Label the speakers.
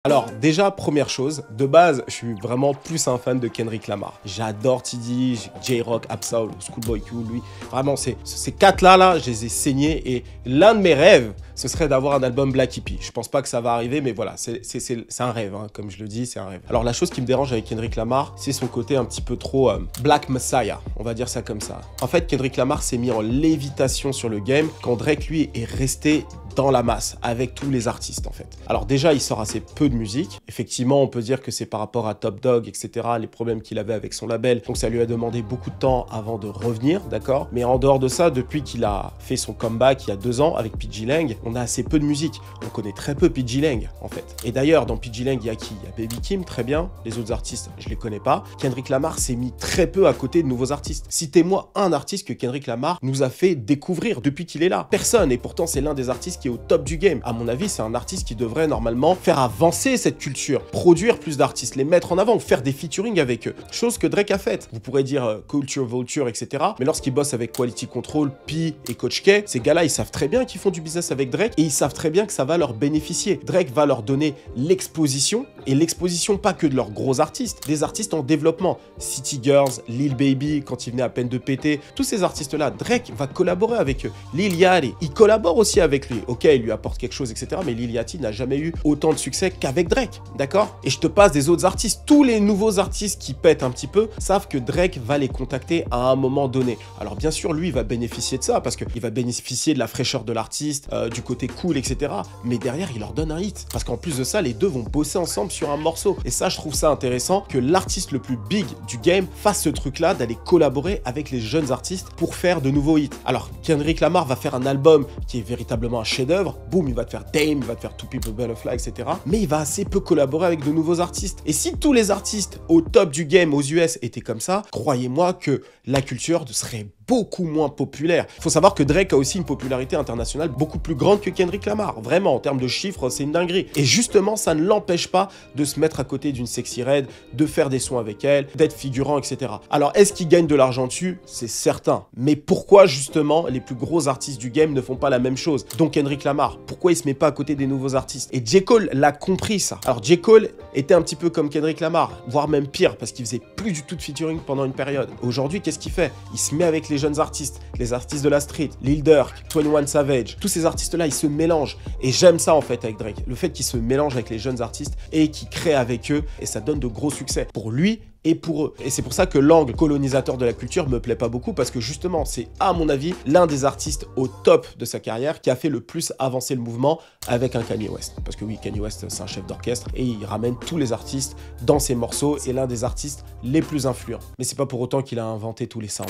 Speaker 1: Alors déjà, première chose, de base, je suis vraiment plus un fan de Kendrick Lamar. J'adore TD, J-Rock, Ab-Soul, Schoolboy Q, lui. Vraiment, ces quatre-là, je les ai saignés et l'un de mes rêves, ce serait d'avoir un album Black Hippie. Je pense pas que ça va arriver, mais voilà, c'est un rêve, hein, comme je le dis, c'est un rêve. Alors la chose qui me dérange avec Kendrick Lamar, c'est son côté un petit peu trop Black Messiah, on va dire ça comme ça. En fait, Kendrick Lamar s'est mis en lévitation sur le game quand Drake, lui, est resté dans la masse, avec tous les artistes en fait. Alors déjà, il sort assez peu de musique. Effectivement, on peut dire que c'est par rapport à Top Dawg, etc., les problèmes qu'il avait avec son label. Donc ça lui a demandé beaucoup de temps avant de revenir, d'accord? Mais en dehors de ça, depuis qu'il a fait son comeback il y a 2 ans avec Pidgey Lang, on a assez peu de musique. On connaît très peu Pidgey Lang en fait. Et d'ailleurs, dans Pidgey Lang, il y a qui? Il y a Baby Kim, très bien. Les autres artistes, je les connais pas. Kendrick Lamar s'est mis très peu à côté de nouveaux artistes. Citez-moi un artiste que Kendrick Lamar nous a fait découvrir depuis qu'il est là. Personne. Et pourtant, c'est l'un des artistes qui est au top du game. À mon avis, c'est un artiste qui devrait normalement faire avancer cette culture, produire plus d'artistes, les mettre en avant ou faire des featuring avec eux. Chose que Drake a faite. Vous pourrez dire Culture Vulture, etc. Mais lorsqu'il bosse avec Quality Control, P et Coach K, ces gars-là, ils savent très bien qu'ils font du business avec Drake et ils savent très bien que ça va leur bénéficier. Drake va leur donner l'exposition et l'exposition pas que de leurs gros artistes, des artistes en développement. City Girls, Lil Baby, quand il venait à peine de péter, tous ces artistes-là, Drake va collaborer avec eux. Lil Yachty, il collabore aussi avec lui. Ok, il lui apporte quelque chose, etc. Mais Lil Yachty n'a jamais eu autant de succès qu'avec Drake, d'accord? Et je te passe des autres artistes. Tous les nouveaux artistes qui pètent un petit peu savent que Drake va les contacter à un moment donné. Alors bien sûr, lui, il va bénéficier de ça parce qu'il va bénéficier de la fraîcheur de l'artiste, du côté cool, etc. Mais derrière, il leur donne un hit. Parce qu'en plus de ça, les deux vont bosser ensemble sur un morceau. Et ça, je trouve ça intéressant que l'artiste le plus big du game fasse ce truc-là, d'aller collaborer avec les jeunes artistes pour faire de nouveaux hits. Alors, Kendrick Lamar va faire un album qui est véritablement un chef-d'œuvre. Boum, il va te faire Dame, il va te faire Two People Butterfly, etc. Mais il va assez peu collaborer avec de nouveaux artistes. Et si tous les artistes au top du game aux US étaient comme ça, croyez-moi que la culture serait beaucoup moins populaire. Il faut savoir que Drake a aussi une popularité internationale beaucoup plus grande que Kendrick Lamar. Vraiment, en termes de chiffres, c'est une dinguerie. Et justement, ça ne l'empêche pas de se mettre à côté d'une Sexyy Red, de faire des sons avec elle, d'être figurant, etc. Alors, est-ce qu'il gagne de l'argent dessus? C'est certain. Mais pourquoi, justement, les plus gros artistes du game ne font pas la même chose? Donc Kendrick Lamar, pourquoi il se met pas à côté des nouveaux artistes? Et J. Cole l'a compris, ça. Alors, J. Cole était un petit peu comme Kendrick Lamar, voire même pire, parce qu'il faisait plus du tout de featuring pendant une période. Aujourd'hui, qu'est-ce qu'il fait? Il se met avec les jeunes artistes, les artistes de la street, Lil Durk, 21 Savage, tous ces artistes-là, ils se mélangent. Et j'aime ça, en fait, avec Drake. Le fait qu'il se mélange avec les jeunes artistes et qu'il crée avec eux, et ça donne de gros succès. Pour lui et pour eux. Et c'est pour ça que l'angle colonisateur de la culture me plaît pas beaucoup, parce que justement, c'est à mon avis l'un des artistes au top de sa carrière qui a fait le plus avancer le mouvement avec un Kanye West. Parce que oui, Kanye West, c'est un chef d'orchestre et il ramène tous les artistes dans ses morceaux. C'est l'un des artistes les plus influents. Mais c'est pas pour autant qu'il a inventé tous les sounds.